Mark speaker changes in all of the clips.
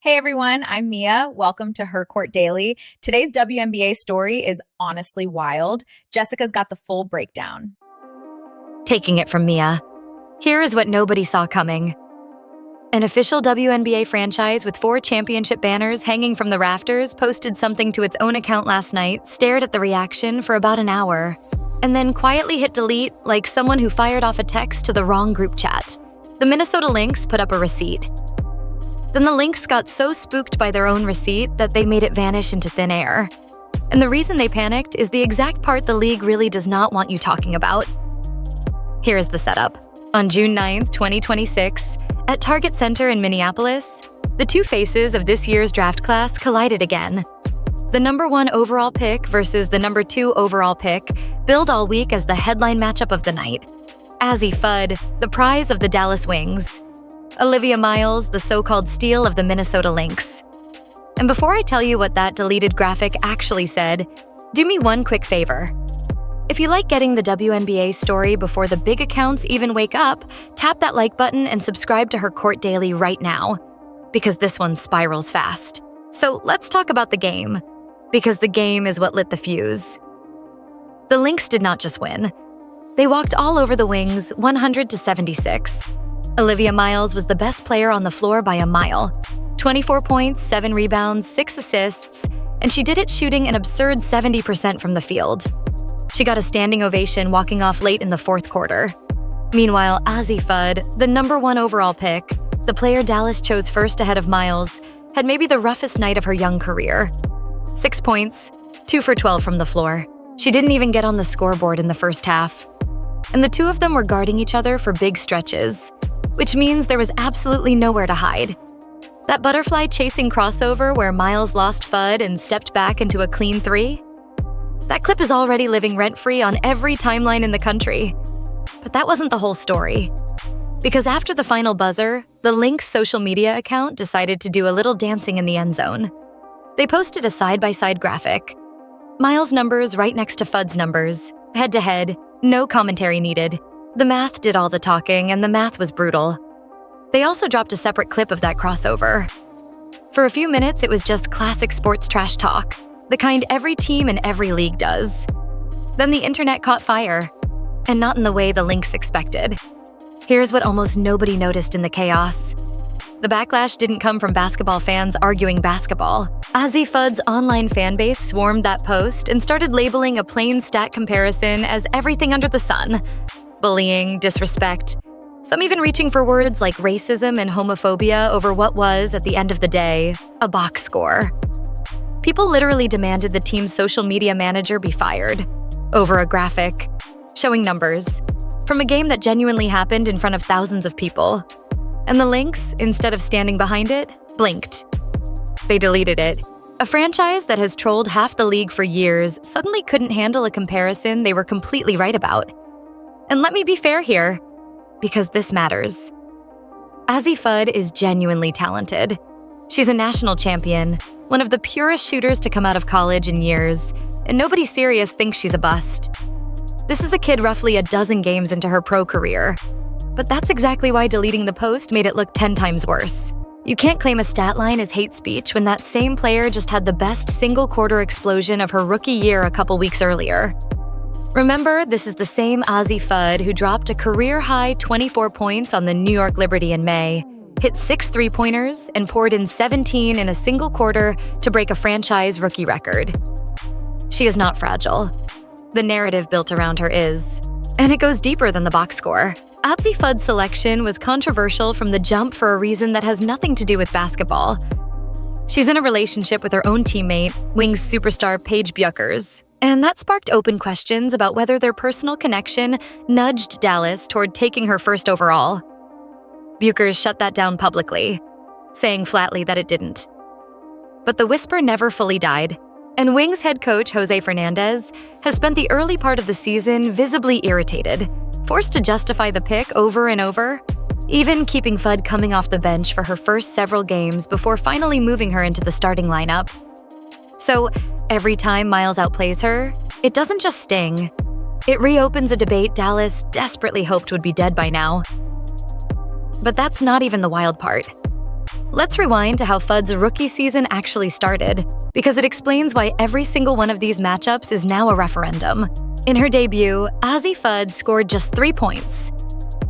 Speaker 1: Hey everyone, I'm Mia. Welcome to Her Court Daily. Today's WNBA story is honestly wild. Jessica's got the full breakdown.
Speaker 2: Taking it from Mia, here is what nobody saw coming. An official WNBA franchise with 4 championship banners hanging from the rafters posted something to its own account last night, stared at the reaction for about an hour, and then quietly hit delete like someone who fired off a text to the wrong group chat. The Minnesota Lynx put up a receipt. Then the Lynx got so spooked by their own receipt that they made it vanish into thin air. And the reason they panicked is the exact part the league really does not want you talking about. Here's the setup. On June 9th, 2026, at Target Center in Minneapolis, the two faces of this year's draft class collided again. The number 1 overall pick versus the number 2 overall pick billed all week as the headline matchup of the night. Azzi Fudd, the prize of the Dallas Wings. Olivia Miles, the so-called steal of the Minnesota Lynx. And before I tell you what that deleted graphic actually said, do me one quick favor. If you like getting the WNBA story before the big accounts even wake up, tap that like button and subscribe to Her Court Daily right now, because this one spirals fast. So let's talk about the game, because the game is what lit the fuse. The Lynx did not just win. They walked all over the Wings 100-76. Olivia Miles was the best player on the floor by a mile. 24 points, 7 rebounds, 6 assists, and she did it shooting an absurd 70% from the field. She got a standing ovation walking off late in the 4th quarter. Meanwhile, Azzi Fudd, the number 1 overall pick, the player Dallas chose first ahead of Miles, had maybe the roughest night of her young career. 6 points, 2 for 12 from the floor. She didn't even get on the scoreboard in the first half. And the two of them were guarding each other for big stretches, which means there was absolutely nowhere to hide. That butterfly chasing crossover where Miles lost Fudd and stepped back into a clean 3? That clip is already living rent-free on every timeline in the country. But that wasn't the whole story. Because after the final buzzer, the Lynx social media account decided to do a little dancing in the end zone. They posted a side-by-side graphic. Miles' numbers right next to Fudd's numbers, head-to-head, no commentary needed. The math did all the talking, and the math was brutal. They also dropped a separate clip of that crossover. For a few minutes, it was just classic sports trash talk, the kind every team in every league does. Then the internet caught fire, and not in the way the Lynx expected. Here's what almost nobody noticed in the chaos. The backlash didn't come from basketball fans arguing basketball. Azzi Fudd's online fanbase swarmed that post and started labeling a plain stat comparison as everything under the sun. Bullying, disrespect, some even reaching for words like racism and homophobia over what was, at the end of the day, a box score. People literally demanded the team's social media manager be fired over a graphic showing numbers from a game that genuinely happened in front of thousands of people. And the Lynx, instead of standing behind it, blinked. They deleted it. A franchise that has trolled half the league for years suddenly couldn't handle a comparison they were completely right about. And let me be fair here, because this matters. Azzi Fudd is genuinely talented. She's a national champion, one of the purest shooters to come out of college in years, and nobody serious thinks she's a bust. This is a kid roughly a dozen games into her pro career. But that's exactly why deleting the post made it look 10 times worse. You can't claim a stat line as hate speech when that same player just had the best single-quarter explosion of her rookie year a couple weeks earlier. Remember, this is the same Azzi Fudd who dropped a career-high 24 points on the New York Liberty in May, hit 6 3-pointers, and poured in 17 in a single quarter to break a franchise rookie record. She is not fragile. The narrative built around her is. And it goes deeper than the box score. Azzi Fudd's selection was controversial from the jump for a reason that has nothing to do with basketball. She's in a relationship with her own teammate, Wings superstar Paige Bueckers, and that sparked open questions about whether their personal connection nudged Dallas toward taking her first overall. Bueckers shut that down publicly, saying flatly that it didn't. But the whisper never fully died, and Wings head coach Jose Fernandez has spent the early part of the season visibly irritated, forced to justify the pick over and over, even keeping Fudd coming off the bench for her first several games before finally moving her into the starting lineup. So, every time Miles outplays her, it doesn't just sting. It reopens a debate Dallas desperately hoped would be dead by now. But that's not even the wild part. Let's rewind to how Fudd's rookie season actually started, because it explains why every single one of these matchups is now a referendum. In her debut, Azzi Fudd scored just 3 points,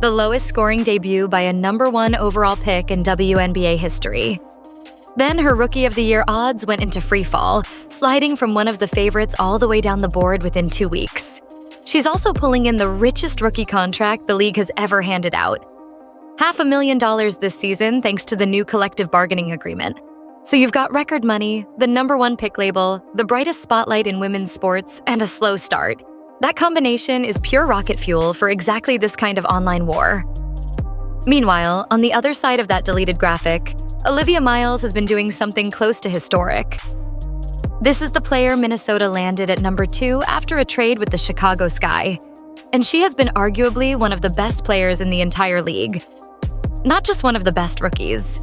Speaker 2: the lowest scoring debut by a #1 overall pick in WNBA history. Then her Rookie of the Year odds went into freefall, sliding from one of the favorites all the way down the board within 2 weeks. She's also pulling in the richest rookie contract the league has ever handed out. $500,000 this season thanks to the new collective bargaining agreement. So you've got record money, the #1 pick label, the brightest spotlight in women's sports, and a slow start. That combination is pure rocket fuel for exactly this kind of online war. Meanwhile, on the other side of that deleted graphic, Olivia Miles has been doing something close to historic. This is the player Minnesota landed at #2 after a trade with the Chicago Sky, and she has been arguably one of the best players in the entire league. Not just one of the best rookies.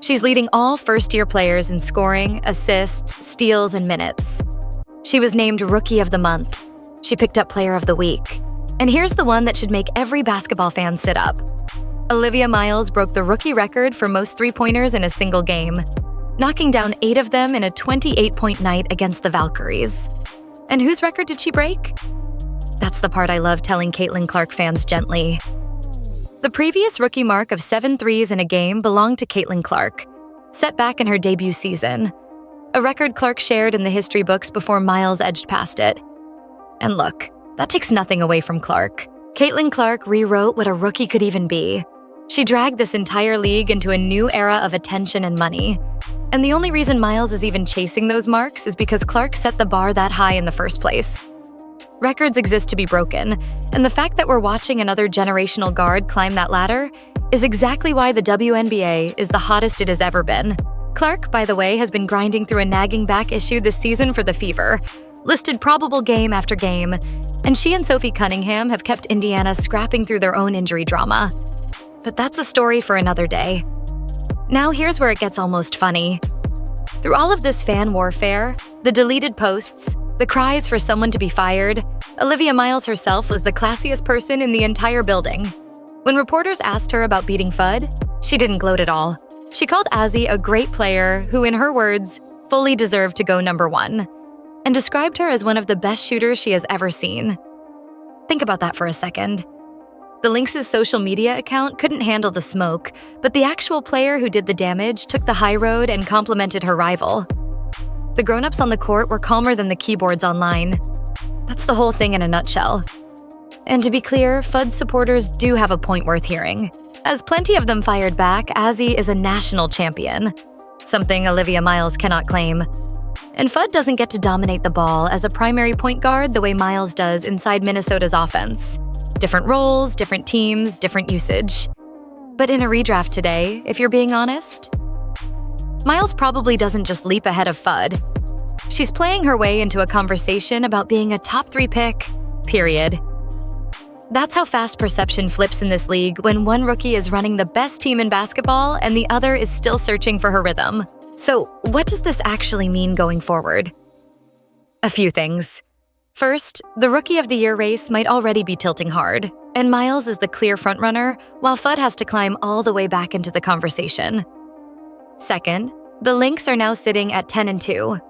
Speaker 2: She's leading all first-year players in scoring, assists, steals, and minutes. She was named Rookie of the Month. She picked up Player of the Week. And here's the one that should make every basketball fan sit up. Olivia Miles broke the rookie record for most three-pointers in a single game, knocking down 8 of them in a 28-point night against the Valkyries. And whose record did she break? That's the part I love telling Caitlin Clark fans gently. The previous rookie mark of 7 threes in a game belonged to Caitlin Clark, set back in her debut season, a record Clark shared in the history books before Miles edged past it. And look, that takes nothing away from Clark. Caitlin Clark rewrote what a rookie could even be. She dragged this entire league into a new era of attention and money. And the only reason Miles is even chasing those marks is because Clark set the bar that high in the first place. Records exist to be broken, and the fact that we're watching another generational guard climb that ladder is exactly why the WNBA is the hottest it has ever been. Clark, by the way, has been grinding through a nagging back issue this season for the Fever, listed probable game after game, and she and Sophie Cunningham have kept Indiana scrapping through their own injury drama. But that's a story for another day. Now here's where it gets almost funny. Through all of this fan warfare, the deleted posts, the cries for someone to be fired, Olivia Miles herself was the classiest person in the entire building. When reporters asked her about beating Fudd, she didn't gloat at all. She called Azzi a great player who, in her words, fully deserved to go #1, and described her as one of the best shooters she has ever seen. Think about that for a second. The Lynx's social media account couldn't handle the smoke, but the actual player who did the damage took the high road and complimented her rival. The grown-ups on the court were calmer than the keyboards online. That's the whole thing in a nutshell. And to be clear, Fudd supporters do have a point worth hearing. As plenty of them fired back, Azzi is a national champion, something Olivia Miles cannot claim. And Fudd doesn't get to dominate the ball as a primary point guard the way Miles does inside Minnesota's offense. Different roles, different teams, different usage. But in a redraft today, if you're being honest, Miles probably doesn't just leap ahead of Fudd. She's playing her way into a conversation about being a top 3 pick, period. That's how fast perception flips in this league when one rookie is running the best team in basketball and the other is still searching for her rhythm. So, what does this actually mean going forward? A few things. First, the Rookie of the Year race might already be tilting hard, and Miles is the clear frontrunner, while Fudd has to climb all the way back into the conversation. Second, the Lynx are now sitting at 10-2,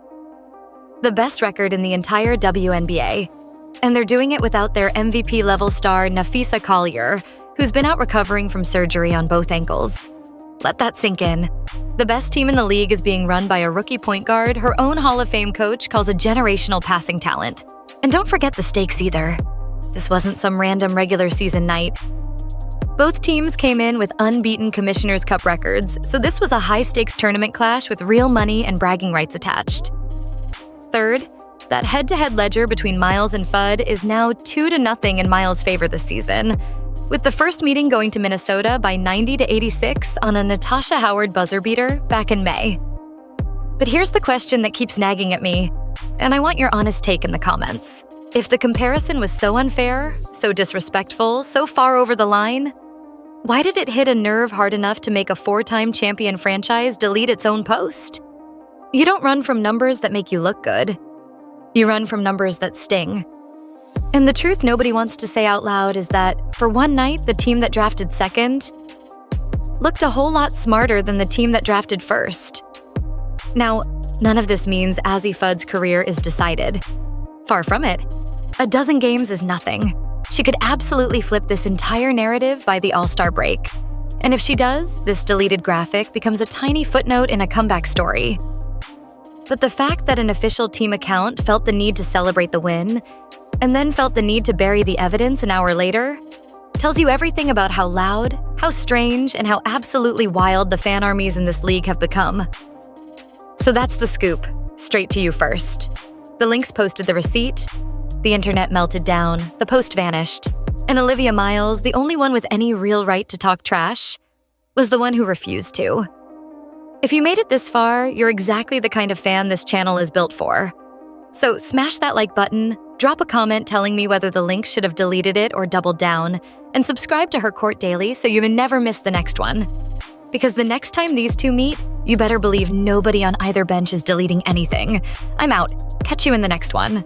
Speaker 2: the best record in the entire WNBA, and they're doing it without their MVP-level star Napheesa Collier, who's been out recovering from surgery on both ankles. Let that sink in. The best team in the league is being run by a rookie point guard her own Hall of Fame coach calls a generational passing talent. And don't forget the stakes either. This wasn't some random regular season night. Both teams came in with unbeaten Commissioner's Cup records, so this was a high-stakes tournament clash with real money and bragging rights attached. Third, that head-to-head ledger between Miles and Fudd is now 2-0 in Miles' favor this season, with the first meeting going to Minnesota by 90-86 on a Natasha Howard buzzer beater back in May. But here's the question that keeps nagging at me, and I want your honest take in the comments. If the comparison was so unfair, so disrespectful, so far over the line, why did it hit a nerve hard enough to make a 4-time champion franchise delete its own post? You don't run from numbers that make you look good. You run from numbers that sting. And the truth nobody wants to say out loud is that, for one night, the team that drafted second looked a whole lot smarter than the team that drafted first. Now, none of this means Azzi Fudd's career is decided. Far from it. A dozen games is nothing. She could absolutely flip this entire narrative by the All-Star break. And if she does, this deleted graphic becomes a tiny footnote in a comeback story. But the fact that an official team account felt the need to celebrate the win, and then felt the need to bury the evidence an hour later, tells you everything about how loud, how strange, and how absolutely wild the fan armies in this league have become. So that's the scoop, straight to you first. The Lynx posted the receipt, the internet melted down, the post vanished, and Olivia Miles, the only one with any real right to talk trash, was the one who refused to. If you made it this far, you're exactly the kind of fan this channel is built for. So smash that like button, drop a comment telling me whether the Lynx should have deleted it or doubled down, and subscribe to Her Court Daily so you never miss the next one. Because the next time these two meet, you better believe nobody on either bench is deleting anything. I'm out. Catch you in the next one.